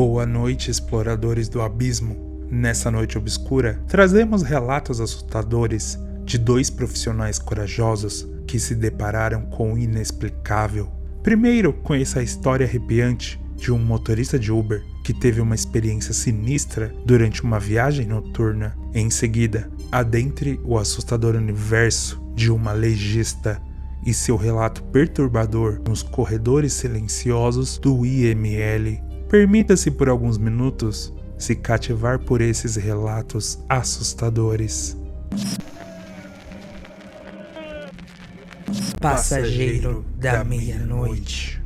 Boa noite, exploradores do abismo. Nessa noite obscura, trazemos relatos assustadores de dois profissionais corajosos que se depararam com o inexplicável. Primeiro, conheça a história arrepiante de um motorista de Uber que teve uma experiência sinistra durante uma viagem noturna. Em seguida, adentre o assustador universo de uma legista e seu relato perturbador nos corredores silenciosos do IML. Permita-se por alguns minutos se cativar por esses relatos assustadores. Passageiro da meia-noite.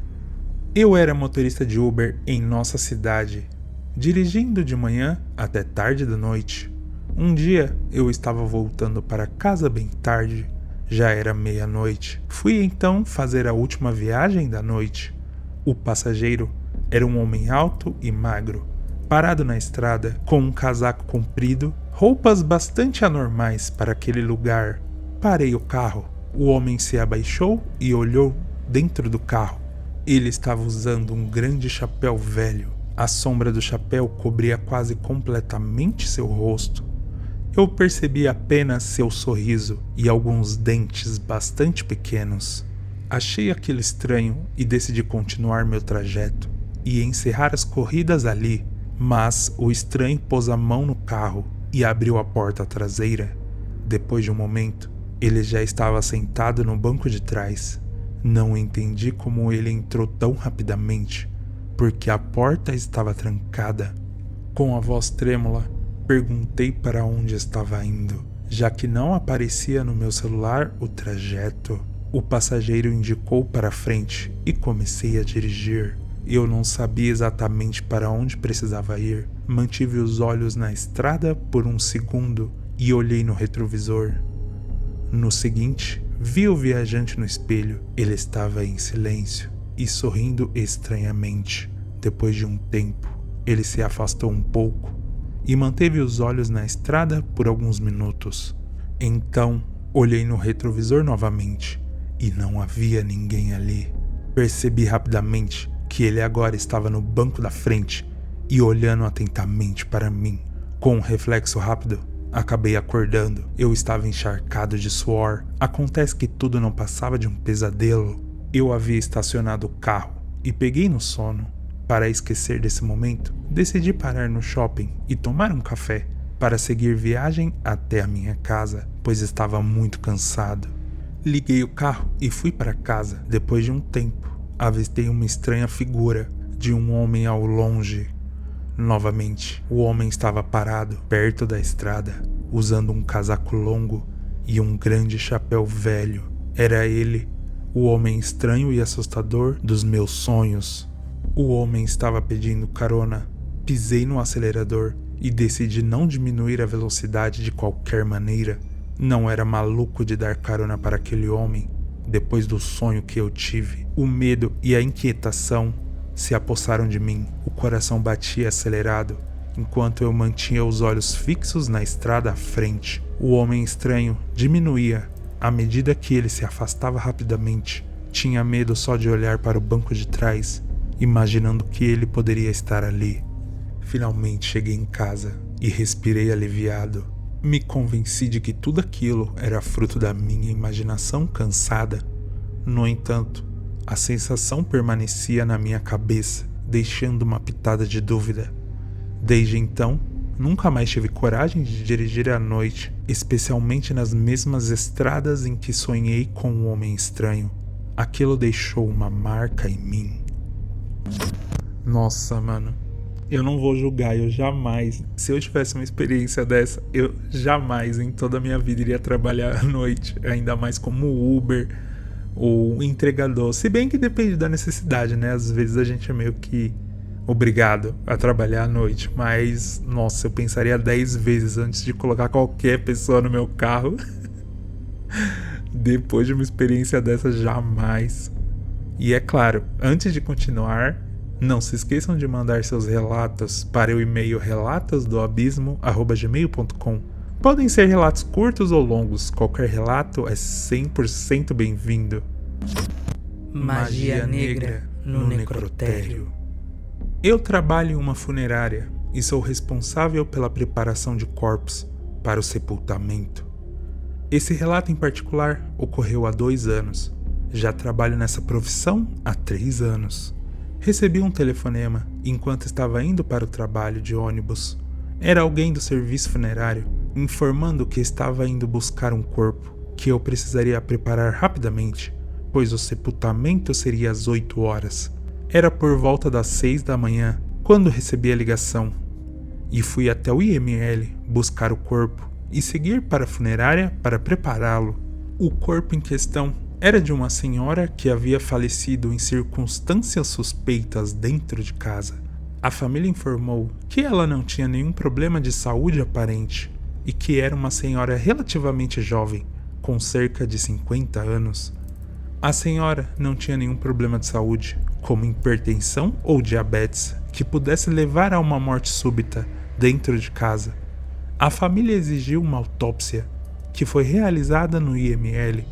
Eu era motorista de Uber em nossa cidade, dirigindo de manhã até tarde da noite. Um dia eu estava voltando para casa bem tarde, já era meia-noite. Fui então fazer a última viagem da noite. O passageiro era um homem alto e magro, parado na estrada com um casaco comprido, roupas bastante anormais para aquele lugar. Parei o carro. O homem se abaixou e olhou dentro do carro. Ele estava usando um grande chapéu velho. A sombra do chapéu cobria quase completamente seu rosto. Eu percebi apenas seu sorriso e alguns dentes bastante pequenos. Achei aquilo estranho e decidi continuar meu trajeto e encerrar as corridas ali, mas o estranho pôs a mão no carro e abriu a porta traseira. Depois de um momento, ele já estava sentado no banco de trás. Não entendi como ele entrou tão rapidamente, porque a porta estava trancada. Com a voz trêmula, perguntei para onde estava indo, já que não aparecia no meu celular o trajeto. O passageiro indicou para frente e comecei a dirigir. Eu não sabia exatamente para onde precisava ir. Mantive os olhos na estrada por um segundo e olhei no retrovisor. No seguinte, vi o viajante no espelho. Ele estava em silêncio e sorrindo estranhamente. Depois de um tempo, ele se afastou um pouco e manteve os olhos na estrada por alguns minutos. Então, olhei no retrovisor novamente e não havia ninguém ali. Percebi rapidamente que ele agora estava no banco da frente e olhando atentamente para mim. Com um reflexo rápido, acabei acordando. Eu estava encharcado de suor. Acontece que tudo não passava de um pesadelo. Eu havia estacionado o carro e peguei no sono. Para esquecer desse momento, decidi parar no shopping e tomar um café para seguir viagem até a minha casa, pois estava muito cansado. Liguei o carro e fui para casa. Depois de um tempo, avistei uma estranha figura de um homem ao longe. Novamente, o homem estava parado perto da estrada, usando um casaco longo e um grande chapéu velho. Era ele, o homem estranho e assustador dos meus sonhos. O homem estava pedindo carona. Pisei no acelerador e decidi não diminuir a velocidade de qualquer maneira. Não era maluco de dar carona para aquele homem. Depois do sonho que eu tive, o medo e a inquietação se apossaram de mim. O coração batia acelerado, enquanto eu mantinha os olhos fixos na estrada à frente. O homem estranho diminuía à medida que ele se afastava rapidamente. Tinha medo só de olhar para o banco de trás, imaginando que ele poderia estar ali. Finalmente cheguei em casa e respirei aliviado. Me convenci de que tudo aquilo era fruto da minha imaginação cansada. No entanto, a sensação permanecia na minha cabeça, deixando uma pitada de dúvida. Desde então, nunca mais tive coragem de dirigir à noite, especialmente nas mesmas estradas em que sonhei com um homem estranho. Aquilo deixou uma marca em mim. Nossa, mano. Eu não vou julgar, eu jamais, se eu tivesse uma experiência dessa, eu jamais em toda a minha vida iria trabalhar à noite, ainda mais como Uber ou entregador. Se bem que depende da necessidade, né? Às vezes a gente é meio que obrigado a trabalhar à noite, mas, nossa, eu pensaria 10 vezes antes de colocar qualquer pessoa no meu carro. Depois de uma experiência dessa, jamais. E é claro, antes de continuar, não se esqueçam de mandar seus relatos para o e-mail relatosdoabismo@gmail.com. Podem ser relatos curtos ou longos, qualquer relato é 100% bem-vindo. Magia negra no necrotério. Eu trabalho em uma funerária e sou responsável pela preparação de corpos para o sepultamento. Esse relato em particular ocorreu há 2 anos. Já trabalho nessa profissão há 3 anos. Recebi um telefonema enquanto estava indo para o trabalho de ônibus. Era alguém do serviço funerário informando que estava indo buscar um corpo que eu precisaria preparar rapidamente, pois o sepultamento seria às 8 horas. Era por volta das 6 da manhã quando recebi a ligação e fui até o IML buscar o corpo e seguir para a funerária para prepará-lo. O corpo em questão era de uma senhora que havia falecido em circunstâncias suspeitas dentro de casa. A família informou que ela não tinha nenhum problema de saúde aparente e que era uma senhora relativamente jovem, com cerca de 50 anos. A senhora não tinha nenhum problema de saúde, como hipertensão ou diabetes, que pudesse levar a uma morte súbita dentro de casa. A família exigiu uma autópsia, que foi realizada no IML.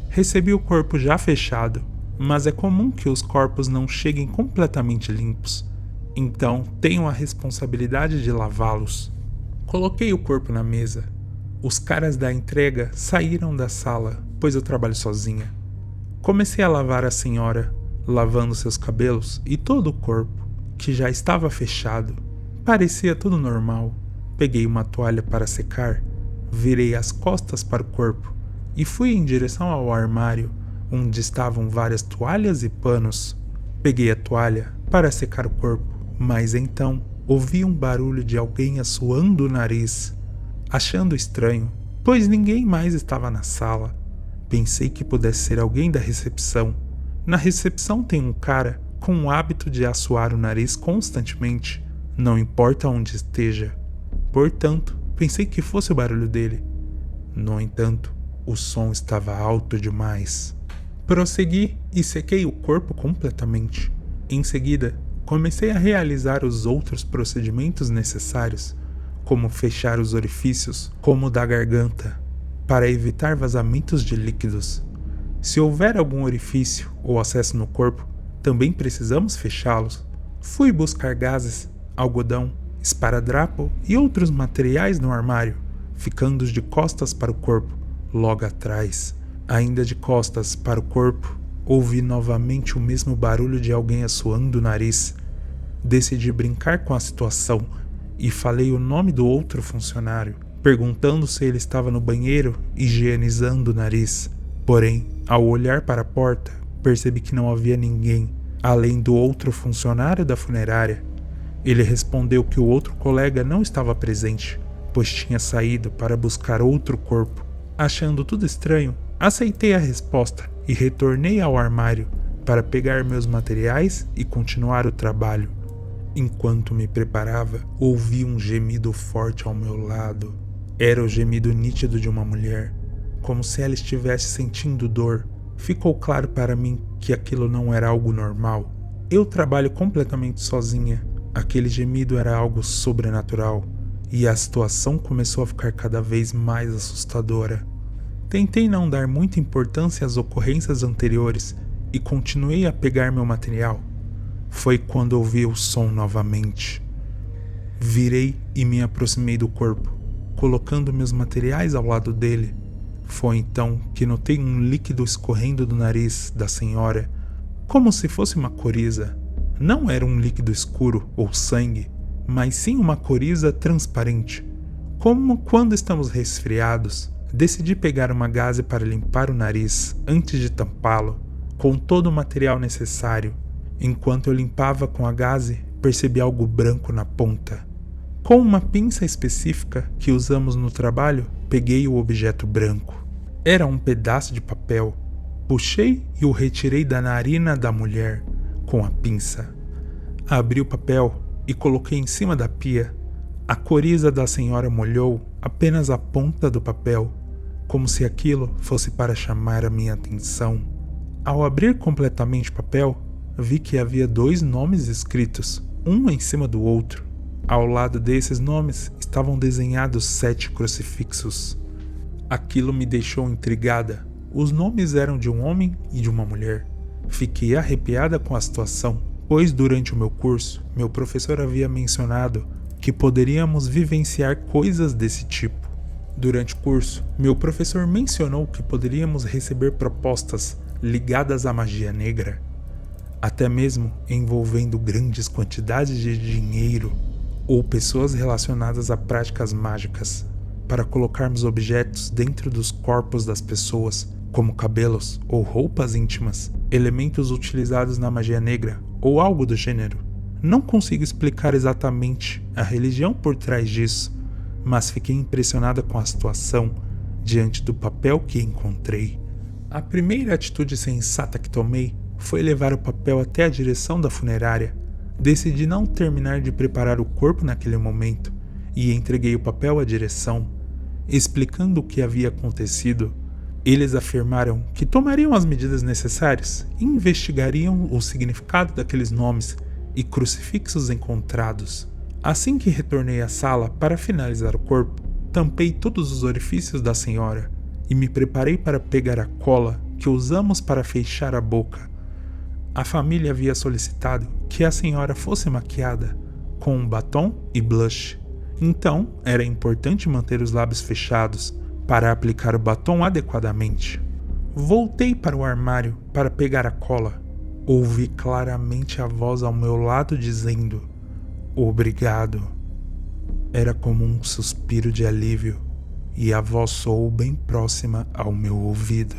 Recebi o corpo já fechado, mas é comum que os corpos não cheguem completamente limpos, então tenho a responsabilidade de lavá-los. Coloquei o corpo na mesa. Os caras da entrega saíram da sala, pois eu trabalho sozinha. Comecei a lavar a senhora, lavando seus cabelos e todo o corpo, que já estava fechado. Parecia tudo normal. Peguei uma toalha para secar, virei as costas para o corpo e fui em direção ao armário, onde estavam várias toalhas e panos. Peguei a toalha para secar o corpo, mas então ouvi um barulho de alguém assoando o nariz. Achando estranho, pois ninguém mais estava na sala, pensei que pudesse ser alguém da recepção. Na recepção tem um cara com o hábito de assoar o nariz constantemente, não importa onde esteja. Portanto, pensei que fosse o barulho dele. No entanto, o som estava alto demais. Prossegui e sequei o corpo completamente. Em seguida, comecei a realizar os outros procedimentos necessários, como fechar os orifícios, como o da garganta, para evitar vazamentos de líquidos. Se houver algum orifício ou acesso no corpo, também precisamos fechá-los. Fui buscar gases, algodão, esparadrapo e outros materiais no armário, ficando de costas para o corpo, logo atrás. Ainda de costas para o corpo, ouvi novamente o mesmo barulho de alguém assoando o nariz. Decidi brincar com a situação e falei o nome do outro funcionário, perguntando se ele estava no banheiro higienizando o nariz. Porém, ao olhar para a porta, percebi que não havia ninguém, além do outro funcionário da funerária. Ele respondeu que o outro colega não estava presente, pois tinha saído para buscar outro corpo. Achando tudo estranho, aceitei a resposta e retornei ao armário para pegar meus materiais e continuar o trabalho. Enquanto me preparava, ouvi um gemido forte ao meu lado. Era o gemido nítido de uma mulher, como se ela estivesse sentindo dor. Ficou claro para mim que aquilo não era algo normal. Eu trabalho completamente sozinha. Aquele gemido era algo sobrenatural, e a situação começou a ficar cada vez mais assustadora. Tentei não dar muita importância às ocorrências anteriores e continuei a pegar meu material. Foi quando ouvi o som novamente. Virei e me aproximei do corpo, colocando meus materiais ao lado dele. Foi então que notei um líquido escorrendo do nariz da senhora, como se fosse uma coriza. Não era um líquido escuro ou sangue, mas sim uma coriza transparente. Como quando estamos resfriados, decidi pegar uma gaze para limpar o nariz antes de tampá-lo, com todo o material necessário. Enquanto eu limpava com a gaze, percebi algo branco na ponta. Com uma pinça específica que usamos no trabalho, peguei o objeto branco. Era um pedaço de papel. Puxei e o retirei da narina da mulher com a pinça. Abri o papel e coloquei em cima da pia. A coriza da senhora molhou apenas a ponta do papel, como se aquilo fosse para chamar a minha atenção. Ao abrir completamente o papel, vi que havia 2 nomes escritos, um em cima do outro. Ao lado desses nomes estavam desenhados 7 crucifixos. Aquilo me deixou intrigada. Os nomes eram de um homem e de uma mulher. Fiquei arrepiada com a situação, pois durante o meu curso, meu professor havia mencionado que poderíamos vivenciar coisas desse tipo. Durante o curso, meu professor mencionou que poderíamos receber propostas ligadas à magia negra, até mesmo envolvendo grandes quantidades de dinheiro ou pessoas relacionadas a práticas mágicas, para colocarmos objetos dentro dos corpos das pessoas, como cabelos ou roupas íntimas, elementos utilizados na magia negra ou algo do gênero. Não consigo explicar exatamente a religião por trás disso, mas fiquei impressionada com a situação diante do papel que encontrei. A primeira atitude sensata que tomei foi levar o papel até a direção da funerária. Decidi não terminar de preparar o corpo naquele momento e entreguei o papel à direção, explicando o que havia acontecido. Eles afirmaram que tomariam as medidas necessárias e investigariam o significado daqueles nomes e crucifixos encontrados. Assim que retornei à sala para finalizar o corpo, tampei todos os orifícios da senhora e me preparei para pegar a cola que usamos para fechar a boca. A família havia solicitado que a senhora fosse maquiada com um batom e blush, então era importante manter os lábios fechados para aplicar o batom adequadamente. Voltei para o armário para pegar a cola. Ouvi claramente a voz ao meu lado dizendo: "Obrigado." Era como um suspiro de alívio e a voz soou bem próxima ao meu ouvido.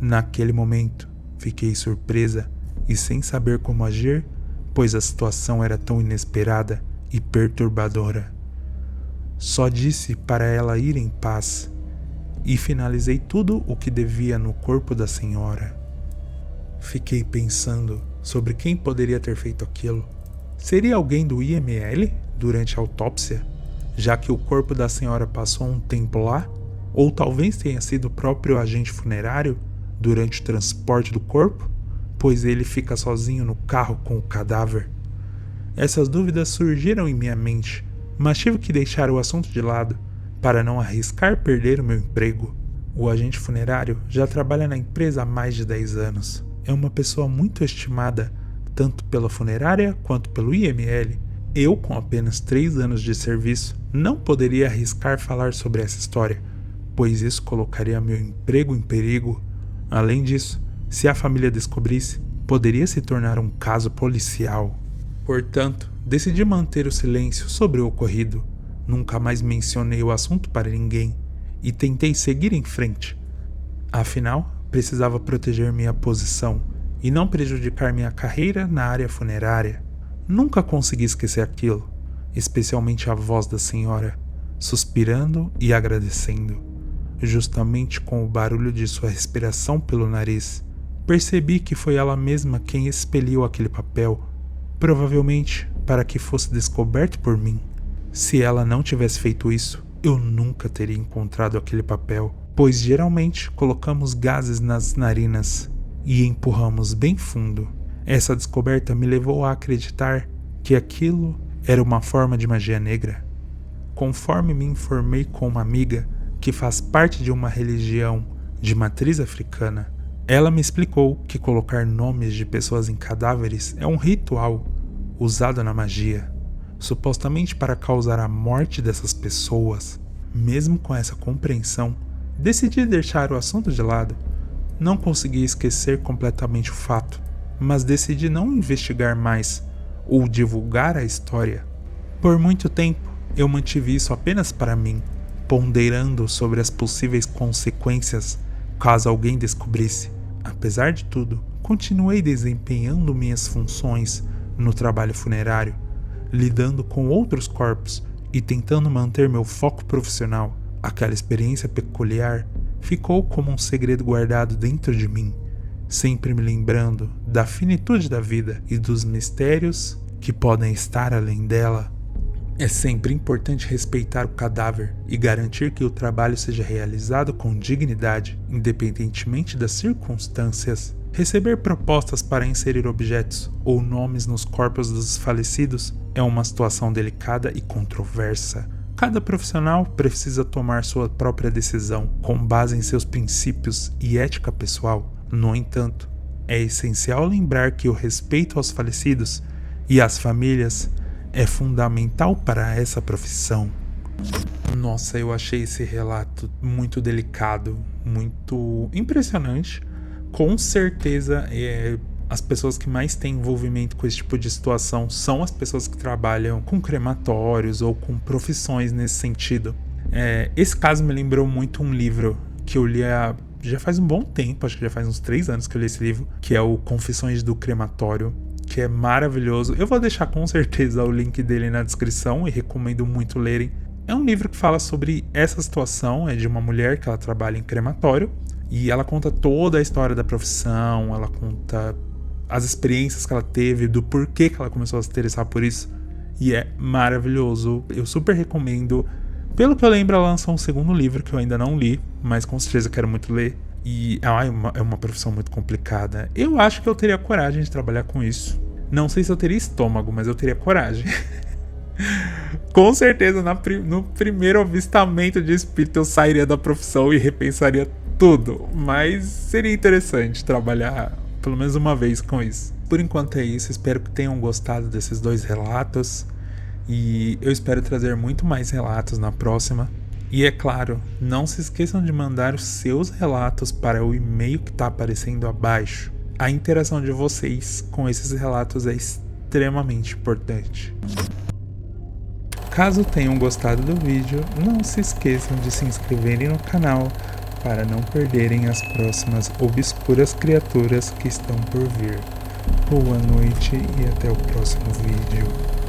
Naquele momento, fiquei surpresa e sem saber como agir, pois a situação era tão inesperada e perturbadora. Só disse para ela ir em paz e finalizei tudo o que devia no corpo da senhora. Fiquei pensando sobre quem poderia ter feito aquilo. Seria alguém do IML durante a autópsia, já que o corpo da senhora passou um tempo lá? Ou talvez tenha sido o próprio agente funerário durante o transporte do corpo, pois ele fica sozinho no carro com o cadáver? Essas dúvidas surgiram em minha mente, mas tive que deixar o assunto de lado para não arriscar perder o meu emprego. O agente funerário já trabalha na empresa há mais de 10 anos. É uma pessoa muito estimada, tanto pela funerária quanto pelo IML. Eu, com apenas 3 anos de serviço, não poderia arriscar falar sobre essa história, pois isso colocaria meu emprego em perigo. Além disso, se a família descobrisse, poderia se tornar um caso policial. Portanto, decidi manter o silêncio sobre o ocorrido. Nunca mais mencionei o assunto para ninguém e tentei seguir em frente. Afinal, precisava proteger minha posição e não prejudicar minha carreira na área funerária. Nunca consegui esquecer aquilo, especialmente a voz da senhora, suspirando e agradecendo. Justamente com o barulho de sua respiração pelo nariz, percebi que foi ela mesma quem expeliu aquele papel, provavelmente para que fosse descoberto por mim. Se ela não tivesse feito isso, eu nunca teria encontrado aquele papel, pois geralmente colocamos gases nas narinas e empurramos bem fundo. Essa descoberta me levou a acreditar que aquilo era uma forma de magia negra. Conforme me informei com uma amiga que faz parte de uma religião de matriz africana, ela me explicou que colocar nomes de pessoas em cadáveres é um ritual usado na magia, supostamente para causar a morte dessas pessoas. Mesmo com essa compreensão, decidi deixar o assunto de lado. Não consegui esquecer completamente o fato, mas decidi não investigar mais ou divulgar a história. Por muito tempo, eu mantive isso apenas para mim, ponderando sobre as possíveis consequências caso alguém descobrisse. Apesar de tudo, continuei desempenhando minhas funções no trabalho funerário, lidando com outros corpos e tentando manter meu foco profissional. Aquela experiência peculiar ficou como um segredo guardado dentro de mim, sempre me lembrando da finitude da vida e dos mistérios que podem estar além dela. É sempre importante respeitar o cadáver e garantir que o trabalho seja realizado com dignidade, independentemente das circunstâncias. Receber propostas para inserir objetos ou nomes nos corpos dos falecidos é uma situação delicada e controversa. Cada profissional precisa tomar sua própria decisão com base em seus princípios e ética pessoal. No entanto, é essencial lembrar que o respeito aos falecidos e às famílias é fundamental para essa profissão. Nossa, eu achei esse relato muito delicado, muito impressionante. Com certeza, as pessoas que mais têm envolvimento com esse tipo de situação são as pessoas que trabalham com crematórios ou com profissões nesse sentido. Esse caso me lembrou muito um livro que eu li já faz um bom tempo, acho que já faz uns 3 anos que eu li esse livro, que é o Confissões do Crematório, que é maravilhoso. Eu vou deixar com certeza o link dele na descrição e recomendo muito lerem. É um livro que fala sobre essa situação, é de uma mulher que ela trabalha em crematório e ela conta toda a história da profissão, ela conta as experiências que ela teve, do porquê que ela começou a se interessar por isso, e é maravilhoso, eu super recomendo. Pelo que eu lembro, ela lançou um segundo livro que eu ainda não li, mas com certeza quero muito ler. E é uma profissão muito complicada. Eu acho que eu teria coragem de trabalhar com isso. Não sei se eu teria estômago, mas eu teria coragem. Com certeza, no primeiro avistamento de espírito, eu sairia da profissão e repensaria tudo. Mas seria interessante trabalhar pelo menos uma vez com isso. Por enquanto é isso, espero que tenham gostado desses 2 relatos. E eu espero trazer muito mais relatos na próxima. E é claro, não se esqueçam de mandar os seus relatos para o e-mail que está aparecendo abaixo. A interação de vocês com esses relatos é extremamente importante. Caso tenham gostado do vídeo, não se esqueçam de se inscreverem no canal para não perderem as próximas obscuras criaturas que estão por vir. Boa noite e até o próximo vídeo.